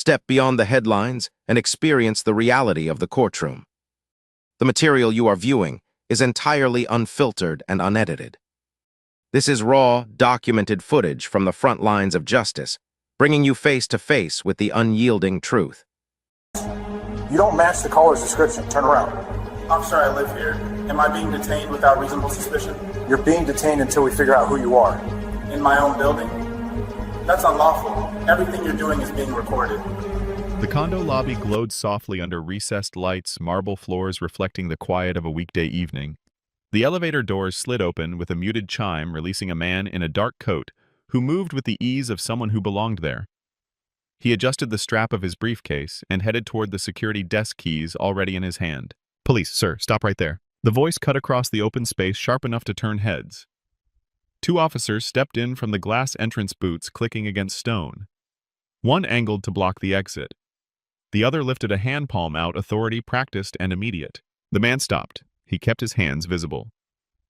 Step beyond the headlines and experience the reality of the courtroom. The material you are viewing is entirely unfiltered and unedited. This is raw, documented footage from the front lines of justice, bringing you face to face with the unyielding truth. You don't match the caller's description. Turn around. Officer, I live here. Am I being detained without reasonable suspicion? You're being detained until we figure out who you are. In my own building? That's unlawful. Everything you're doing is being recorded. The condo lobby glowed softly under recessed lights, marble floors reflecting the quiet of a weekday evening. The elevator doors slid open with a muted chime, releasing a man in a dark coat who moved with the ease of someone who belonged there. He adjusted the strap of his briefcase and headed toward the security desk keys already in his hand. "Police, sir, stop right there." The voice cut across the open space sharp enough to turn heads. Two officers stepped in from the glass entrance boots clicking against stone. One angled to block the exit. The other lifted a hand palm out, authority practiced and immediate. The man stopped. He kept his hands visible.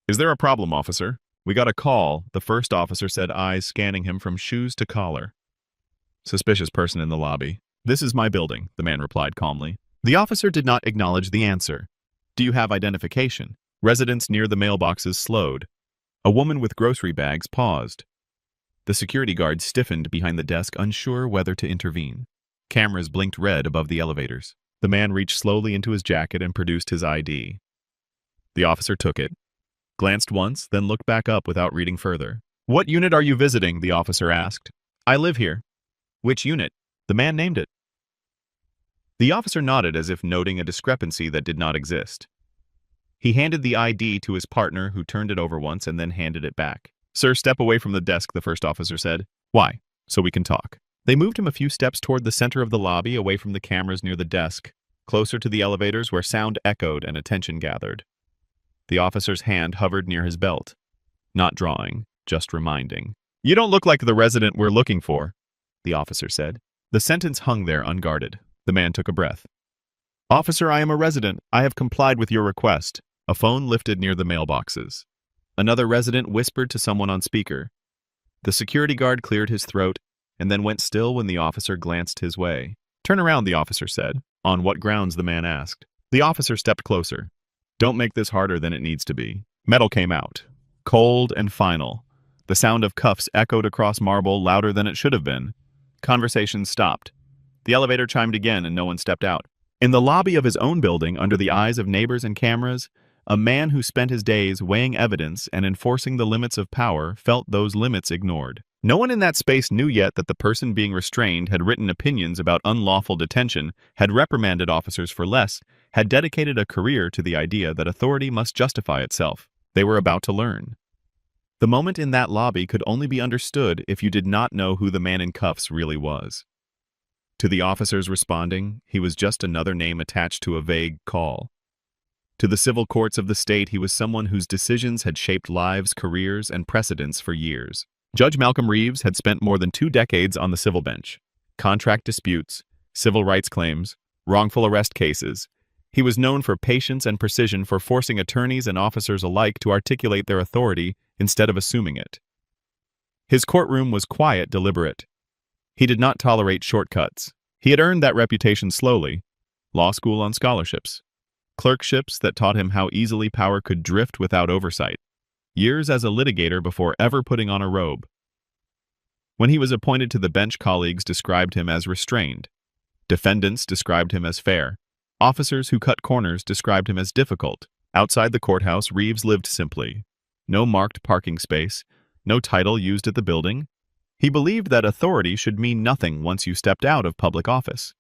"Is there a problem, officer?" "We got a call," the first officer said, eyes scanning him from shoes to collar. "Suspicious person in the lobby." "This is my building," the man replied calmly. The officer did not acknowledge the answer. "Do you have identification?" Residents near the mailboxes slowed. A woman with grocery bags paused. The security guard stiffened behind the desk, unsure whether to intervene. Cameras blinked red above the elevators. The man reached slowly into his jacket and produced his ID. The officer took it, glanced once, then looked back up without reading further. "What unit are you visiting?" the officer asked. "I live here." "Which unit?" The man named it. The officer nodded as if noting a discrepancy that did not exist. He handed the ID to his partner, who turned it over once and then handed it back. "Sir, step away from the desk," the first officer said. "Why?" "So we can talk." They moved him a few steps toward the center of the lobby, away from the cameras near the desk, closer to the elevators where sound echoed and attention gathered. The officer's hand hovered near his belt. Not drawing, just reminding. "You don't look like the resident we're looking for," the officer said. The sentence hung there unguarded. The man took a breath. "Officer, I am a resident. I have complied with your request." A phone lifted near the mailboxes. Another resident whispered to someone on speaker. The security guard cleared his throat and then went still when the officer glanced his way. "Turn around," the officer said. "On what grounds?" the man asked. The officer stepped closer. "Don't make this harder than it needs to be." Metal came out, cold and final. The sound of cuffs echoed across marble, louder than it should have been. Conversation stopped. The elevator chimed again and no one stepped out. In the lobby of his own building, under the eyes of neighbors and cameras, a man who spent his days weighing evidence and enforcing the limits of power felt those limits ignored. No one in that space knew yet that the person being restrained had written opinions about unlawful detention, had reprimanded officers for less, had dedicated a career to the idea that authority must justify itself. They were about to learn. The moment in that lobby could only be understood if you did not know who the man in cuffs really was. To the officers responding, he was just another name attached to a vague call. To the civil courts of the state, he was someone whose decisions had shaped lives, careers, and precedents for years. Judge Malcolm Reeves had spent more than 2 decades on the civil bench. Contract disputes, civil rights claims, wrongful arrest cases. He was known for patience and precision, for forcing attorneys and officers alike to articulate their authority instead of assuming it. His courtroom was quiet, deliberate. He did not tolerate shortcuts. He had earned that reputation slowly. Law school on scholarships. Clerkships that taught him how easily power could drift without oversight. Years as a litigator before ever putting on a robe. When he was appointed to the bench, colleagues described him as restrained. Defendants described him as fair. Officers who cut corners described him as difficult. Outside the courthouse, Reeves lived simply. No marked parking space, no title used at the building. He believed that authority should mean nothing once you stepped out of public office.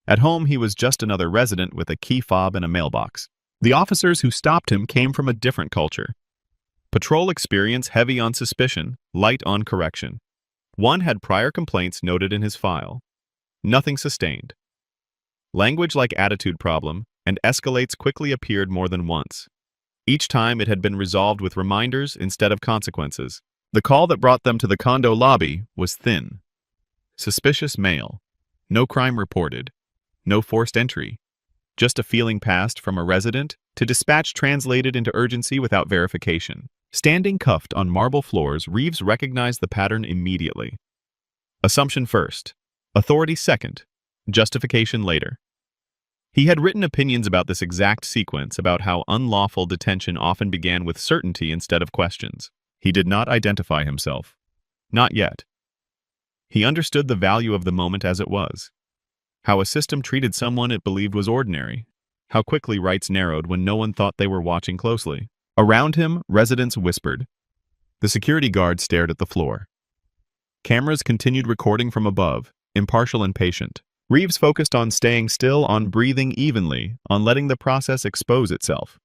At home, he was just another resident with a key fob and a mailbox. The officers who stopped him came from a different culture. Patrol experience heavy on suspicion, light on correction. One had prior complaints noted in his file. Nothing sustained. Language like attitude problem and Escalates quickly appeared more than once. Each time it had been resolved with reminders instead of consequences. The call that brought them to the condo lobby was thin. Suspicious mail. No crime reported. No forced entry. Just a feeling passed from a resident to dispatch translated into urgency without verification. Standing cuffed on marble floors, Reeves recognized the pattern immediately. Assumption first. Authority second. Justification later. He had written opinions about this exact sequence about how unlawful detention often began with certainty instead of questions. He did not identify himself. Not yet. He understood the value of the moment as it was. How a system treated someone it believed was ordinary. How quickly rights narrowed when no one thought they were watching closely. Around him, residents whispered. The security guard stared at the floor. Cameras continued recording from above, impartial and patient. Reeves focused on staying still, on breathing evenly, on letting the process expose itself.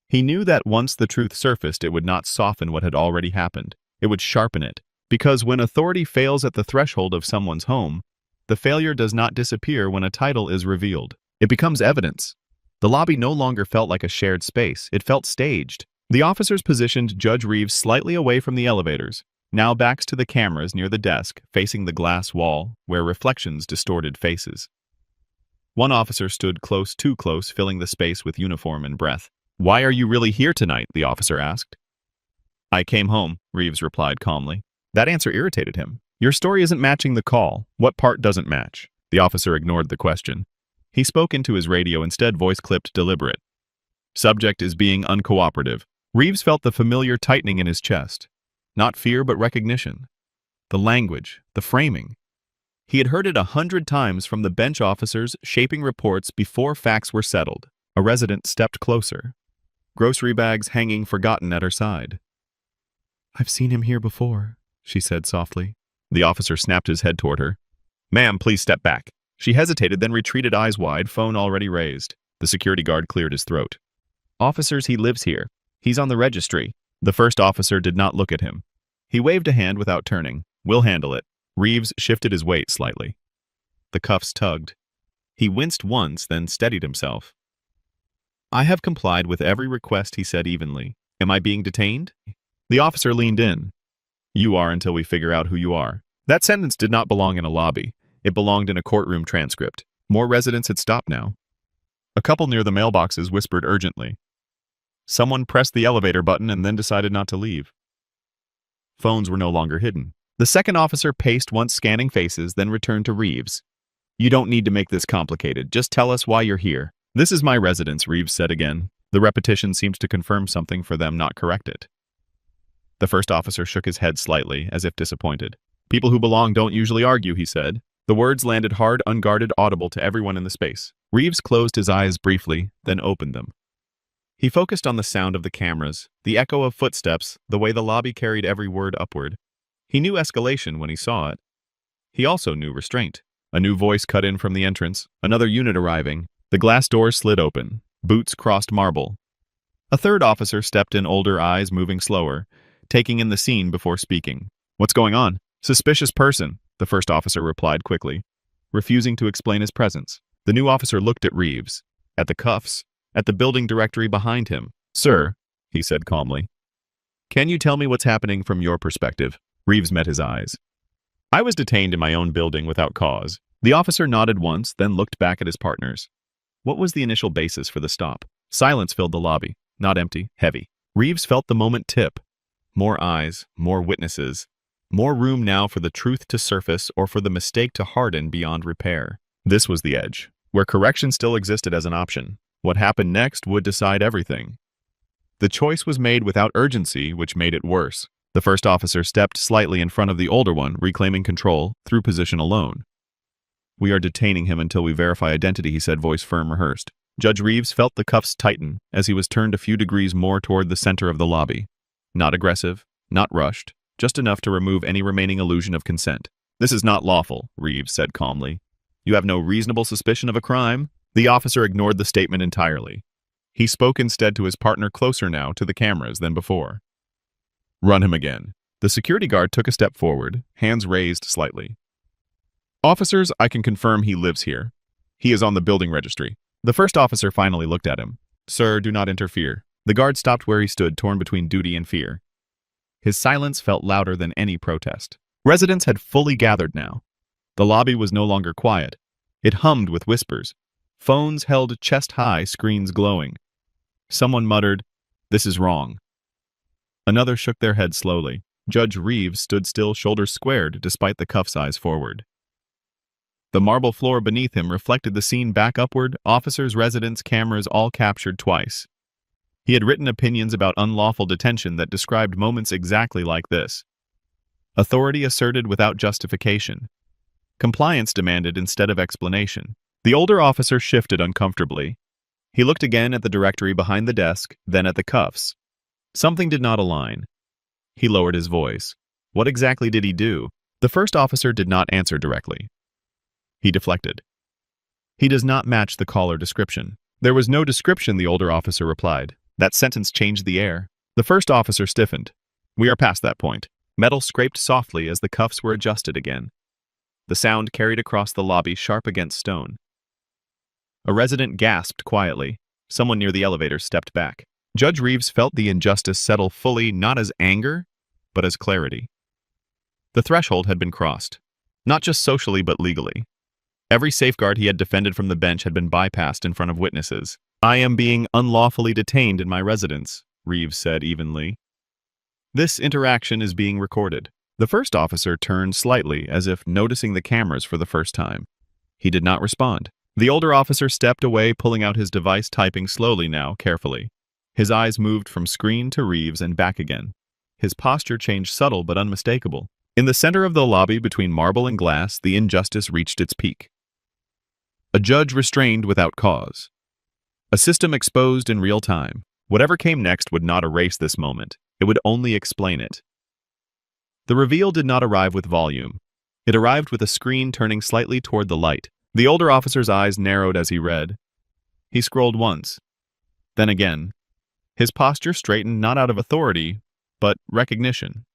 He knew that once the truth surfaced, it would not soften what had already happened. It would sharpen it. Because when authority fails at the threshold of someone's home, the failure does not disappear when a title is revealed. It becomes evidence. The lobby no longer felt like a shared space. It felt staged. The officers positioned Judge Reeves slightly away from the elevators, now backs to the cameras near the desk, facing the glass wall, where reflections distorted faces. One officer stood close, too close, filling the space with uniform and breath. "Why are you really here tonight?" the officer asked. "I came home," Reeves replied calmly. That answer irritated him. "Your story isn't matching the call. What part doesn't match?" The officer ignored the question. He spoke into his radio instead, voice clipped, deliberate. "Subject is being uncooperative." Reeves felt the familiar tightening in his chest. Not fear, but recognition. The language, the framing. He had heard it 100 times from the bench officers shaping reports before facts were settled. A resident stepped closer. Grocery bags hanging forgotten at her side. "I've seen him here before," she said softly. The officer snapped his head toward her. "Ma'am, please step back." She hesitated, then retreated, eyes wide, phone already raised. The security guard cleared his throat. "Officers, he lives here. He's on the registry." The first officer did not look at him. He waved a hand without turning. "We'll handle it." Reeves shifted his weight slightly. The cuffs tugged. He winced once, then steadied himself. "I have complied with every request," he said evenly. "Am I being detained?" The officer leaned in. "You are until we figure out who you are." That sentence did not belong in a lobby. It belonged in a courtroom transcript. More residents had stopped now. A couple near the mailboxes whispered urgently. Someone pressed the elevator button and then decided not to leave. Phones were no longer hidden. The second officer paced, once scanning faces, then returned to Reeves. "You don't need to make this complicated. Just tell us why you're here." "This is my residence," Reeves said again. The repetition seemed to confirm something for them, not correct it. The first officer shook his head slightly, as if disappointed. "People who belong don't usually argue," he said. The words landed hard, unguarded, audible to everyone in the space. Reeves closed his eyes briefly, then opened them. He focused on the sound of the cameras, the echo of footsteps, the way the lobby carried every word upward. He knew escalation when he saw it. He also knew restraint. A new voice cut in from the entrance, another unit arriving. The glass doors slid open. Boots crossed marble. A third officer stepped in, older, eyes moving slower, taking in the scene before speaking. "What's going on?" "Suspicious person," the first officer replied quickly, refusing to explain his presence. The new officer looked at Reeves, at the cuffs, at the building directory behind him. "Sir," he said calmly, "can you tell me what's happening from your perspective?" Reeves met his eyes. "I was detained in my own building without cause." The officer nodded once, then looked back at his partners. What was the initial basis for the stop? Silence filled the lobby, not empty, heavy. Reeves felt the moment tip. More eyes, more witnesses. More room now for the truth to surface or for the mistake to harden beyond repair. This was the edge, where correction still existed as an option. What happened next would decide everything. The choice was made without urgency, which made it worse. The first officer stepped slightly in front of the older one, reclaiming control through position alone. "We are detaining him until we verify identity," he said, voice firm, rehearsed. Judge Reeves felt the cuffs tighten as he was turned a few degrees more toward the center of the lobby. Not aggressive, not rushed, just enough to remove any remaining illusion of consent. "This is not lawful," Reeves said calmly. "You have no reasonable suspicion of a crime." The officer ignored the statement entirely. He spoke instead to his partner, closer now to the cameras than before. "Run him again." The security guard took a step forward, hands raised slightly. "Officers, I can confirm he lives here. He is on the building registry." The first officer finally looked at him. "Sir, do not interfere." The guard stopped where he stood, torn between duty and fear. His silence felt louder than any protest. Residents had fully gathered now. The lobby was no longer quiet. It hummed with whispers. Phones held chest-high, screens glowing. Someone muttered, "This is wrong." Another shook their head slowly. Judge Reeves stood still, shoulders squared, despite the cuffs, eyes forward. The marble floor beneath him reflected the scene back upward, officers, residents, cameras, all captured twice. He had written opinions about unlawful detention that described moments exactly like this. Authority asserted without justification. Compliance demanded instead of explanation. The older officer shifted uncomfortably. He looked again at the directory behind the desk, then at the cuffs. Something did not align. He lowered his voice. What exactly did he do? The first officer did not answer directly. He deflected. He does not match the caller description. There was no description, the older officer replied. That sentence changed the air. The first officer stiffened. We are past that point. Metal scraped softly as the cuffs were adjusted again. The sound carried across the lobby, sharp against stone. A resident gasped quietly. Someone near the elevator stepped back. Judge Reeves felt the injustice settle fully, not as anger, but as clarity. The threshold had been crossed, not just socially but legally. Every safeguard he had defended from the bench had been bypassed in front of witnesses. I am being unlawfully detained in my residence, Reeves said evenly. This interaction is being recorded. The first officer turned slightly, as if noticing the cameras for the first time. He did not respond. The older officer stepped away, pulling out his device, typing slowly now, carefully. His eyes moved from screen to Reeves and back again. His posture changed, subtle but unmistakable. In the center of the lobby, between marble and glass, the injustice reached its peak. A judge restrained without cause. A system exposed in real time. Whatever came next would not erase this moment. It would only explain it. The reveal did not arrive with volume. It arrived with a screen turning slightly toward the light. The older officer's eyes narrowed as he read. He scrolled once, then again. His posture straightened, not out of authority, but recognition.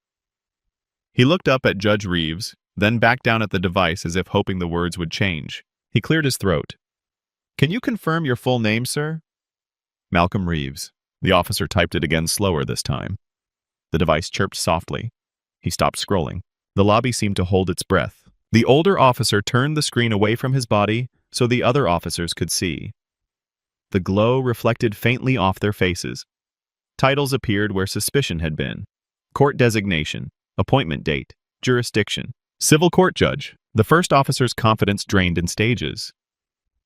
He looked up at Judge Reeves, then back down at the device as if hoping the words would change. He cleared his throat. Can you confirm your full name, sir? Malcolm Reeves. The officer typed it again, slower this time. The device chirped softly. He stopped scrolling. The lobby seemed to hold its breath. The older officer turned the screen away from his body so the other officers could see. The glow reflected faintly off their faces. Titles appeared where suspicion had been. Court designation, appointment date, jurisdiction, civil court judge. The first officer's confidence drained in stages.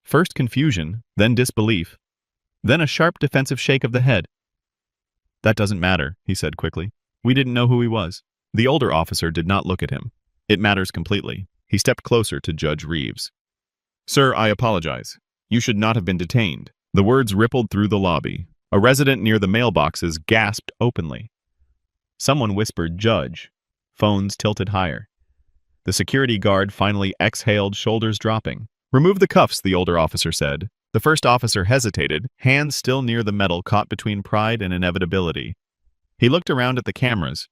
First confusion, then disbelief, then a sharp defensive shake of the head. That doesn't matter, he said quickly. We didn't know who he was. The older officer did not look at him. It matters completely. He stepped closer to Judge Reeves. Sir, I apologize. You should not have been detained. The words rippled through the lobby. A resident near the mailboxes gasped openly. Someone whispered, Judge. Phones tilted higher. The security guard finally exhaled, shoulders dropping. Remove the cuffs, the older officer said. The first officer hesitated, hands still near the metal, caught between pride and inevitability. He looked around at the cameras.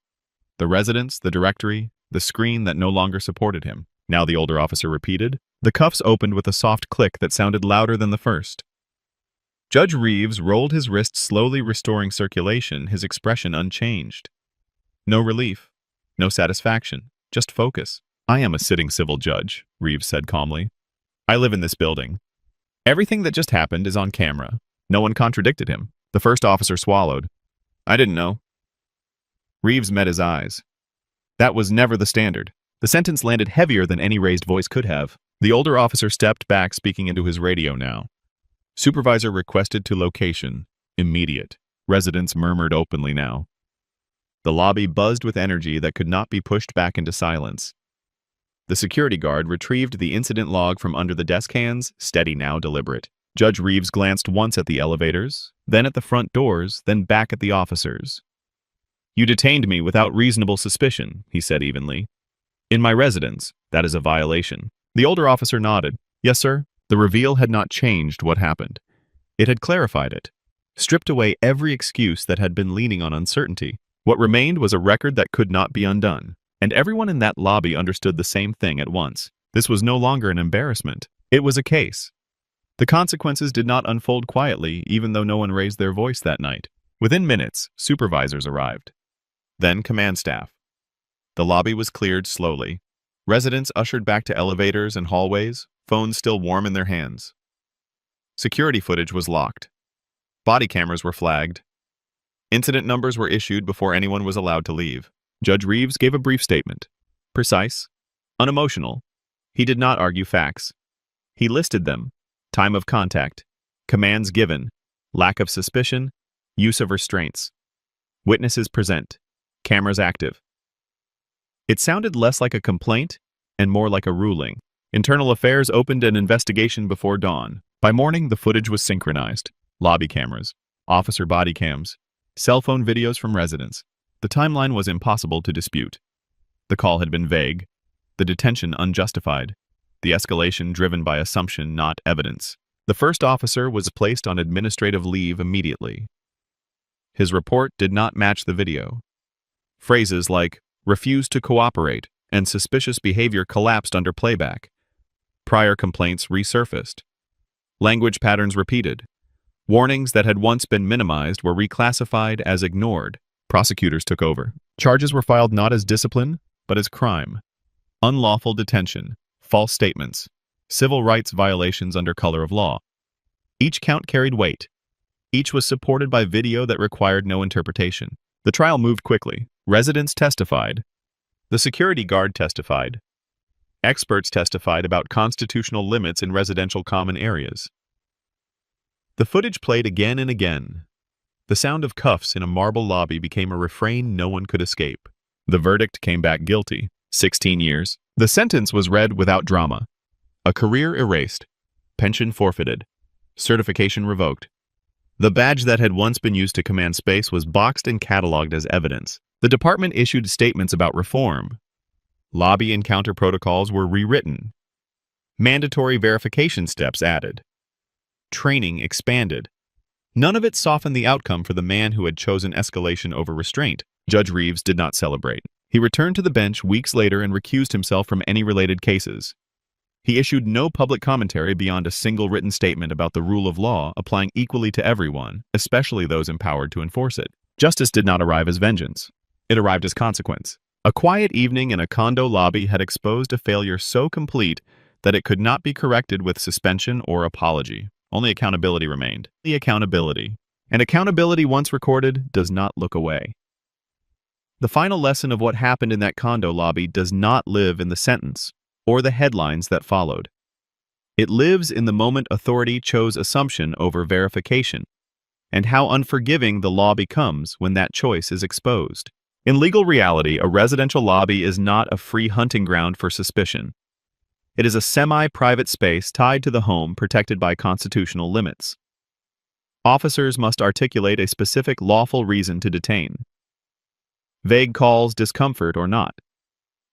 The residents, the directory, the screen that no longer supported him. Now the older officer repeated. The cuffs opened with a soft click that sounded louder than the first. Judge Reeves rolled his wrist, slowly restoring circulation, his expression unchanged. No relief, no satisfaction, just focus. I am a sitting civil judge, Reeves said calmly. I live in this building. Everything that just happened is on camera. No one contradicted him. The first officer swallowed. I didn't know. Reeves met his eyes. That was never the standard. The sentence landed heavier than any raised voice could have. The older officer stepped back, speaking into his radio now. Supervisor requested to location. Immediate. Residents murmured openly now. The lobby buzzed with energy that could not be pushed back into silence. The security guard retrieved the incident log from under the desk, hands steady now, deliberate. Judge Reeves glanced once at the elevators, then at the front doors, then back at the officers. You detained me without reasonable suspicion, he said evenly. In my residence, that is a violation. The older officer nodded. Yes, sir. The reveal had not changed what happened. It had clarified it, stripped away every excuse that had been leaning on uncertainty. What remained was a record that could not be undone. And everyone in that lobby understood the same thing at once. This was no longer an embarrassment. It was a case. The consequences did not unfold quietly, even though no one raised their voice that night. Within minutes, supervisors arrived. Then command staff. The lobby was cleared slowly. Residents ushered back to elevators and hallways, phones still warm in their hands. Security footage was locked. Body cameras were flagged. Incident numbers were issued before anyone was allowed to leave. Judge Reeves gave a brief statement. Precise, unemotional, He did not argue facts. He listed them: time of contact, commands given, lack of suspicion, use of restraints, witnesses present, cameras active. It sounded less like a complaint and more like a ruling. Internal Affairs opened an investigation before dawn. By morning, the footage was synchronized: lobby cameras, officer body cams, cell phone videos from residents. The timeline was impossible to dispute. The call had been vague, the detention unjustified, the escalation driven by assumption, not evidence. The first officer was placed on administrative leave immediately. His report did not match the video. Phrases like "refused to cooperate" and "suspicious behavior" collapsed under playback. Prior complaints resurfaced. Language patterns repeated. Warnings that had once been minimized were reclassified as ignored. Prosecutors took over. Charges were filed not as discipline, but as crime. Unlawful detention, false statements, civil rights violations under color of law. Each count carried weight. Each was supported by video that required no interpretation. The trial moved quickly. Residents testified. The security guard testified. Experts testified about constitutional limits in residential common areas. The footage played again and again. The sound of cuffs in a marble lobby became a refrain no one could escape. The verdict came back guilty: 16 years. The sentence was read without drama. A career erased. Pension forfeited. Certification revoked. The badge that had once been used to command space was boxed and cataloged as evidence. The department issued statements about reform. Lobby encounter protocols were rewritten. Mandatory verification steps added. Training expanded. None of it softened the outcome for the man who had chosen escalation over restraint. Judge Reeves did not celebrate. He returned to the bench weeks later and recused himself from any related cases. He issued no public commentary beyond a single written statement about the rule of law applying equally to everyone, especially those empowered to enforce it. Justice did not arrive as vengeance. It arrived as consequence. A quiet evening in a condo lobby had exposed a failure so complete that it could not be corrected with suspension or apology. Only accountability remained. The accountability. And accountability, once recorded, does not look away. The final lesson of what happened in that condo lobby does not live in the sentence or the headlines that followed. It lives in the moment authority chose assumption over verification, and how unforgiving the law becomes when that choice is exposed. In legal reality, a residential lobby is not a free hunting ground for suspicion. It is a semi-private space tied to the home, protected by constitutional limits. Officers must articulate a specific lawful reason to detain. Vague calls, discomfort, or not.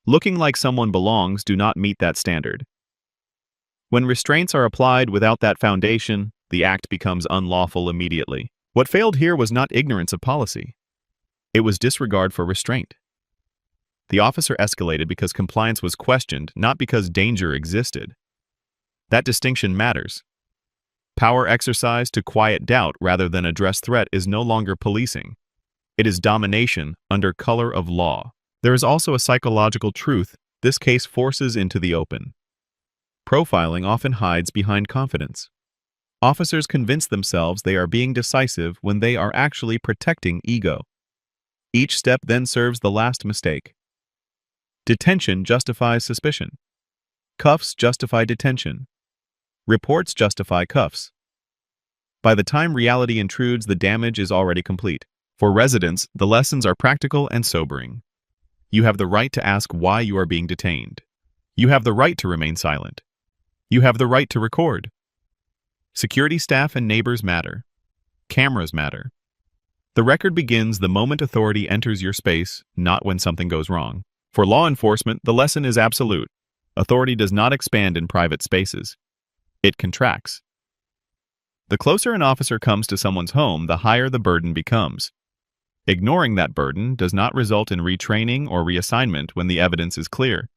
Looking like someone belongs do not meet that standard. When restraints are applied without that foundation, the act becomes unlawful immediately. What failed here was not ignorance of policy. It was disregard for restraint. The officer escalated because compliance was questioned, not because danger existed. That distinction matters. Power exercised to quiet doubt rather than address threat is no longer policing. It is domination under color of law. There is also a psychological truth this case forces into the open. Profiling often hides behind confidence. Officers convince themselves they are being decisive when they are actually protecting ego. Each step then serves the last mistake. Detention justifies suspicion. Cuffs justify detention. Reports justify cuffs. By the time reality intrudes, the damage is already complete. For residents, the lessons are practical and sobering. You have the right to ask why you are being detained. You have the right to remain silent. You have the right to record. Security staff and neighbors matter. Cameras matter. The record begins the moment authority enters your space, not when something goes wrong. For law enforcement, the lesson is absolute. Authority does not expand in private spaces. It contracts. The closer an officer comes to someone's home, the higher the burden becomes. Ignoring that burden does not result in retraining or reassignment when the evidence is clear.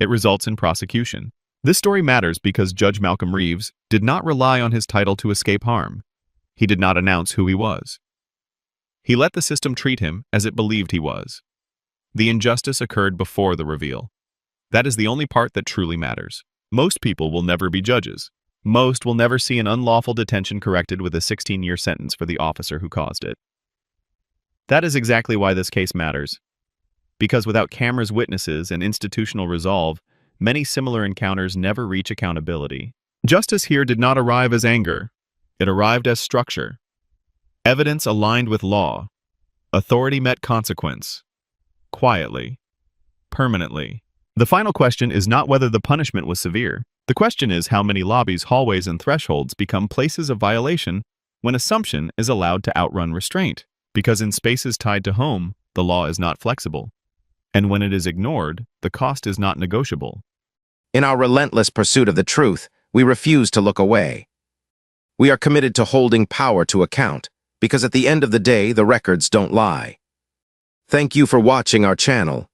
It results in prosecution. This story matters because Judge Malcolm Reeves did not rely on his title to escape harm. He did not announce who he was. He let the system treat him as it believed he was. The injustice occurred before the reveal. That is the only part that truly matters. Most people will never be judges. Most will never see an unlawful detention corrected with a 16-year sentence for the officer who caused it. That is exactly why this case matters. Because without cameras, witnesses, and institutional resolve, many similar encounters never reach accountability. Justice here did not arrive as anger. It arrived as structure. Evidence aligned with law. Authority met consequence. Quietly. Permanently. The final question is not whether the punishment was severe. The question is how many lobbies, hallways, and thresholds become places of violation when assumption is allowed to outrun restraint. Because in spaces tied to home, the law is not flexible. And when it is ignored, the cost is not negotiable. In our relentless pursuit of the truth, we refuse to look away. We are committed to holding power to account, because at the end of the day, the records don't lie. Thank you for watching our channel.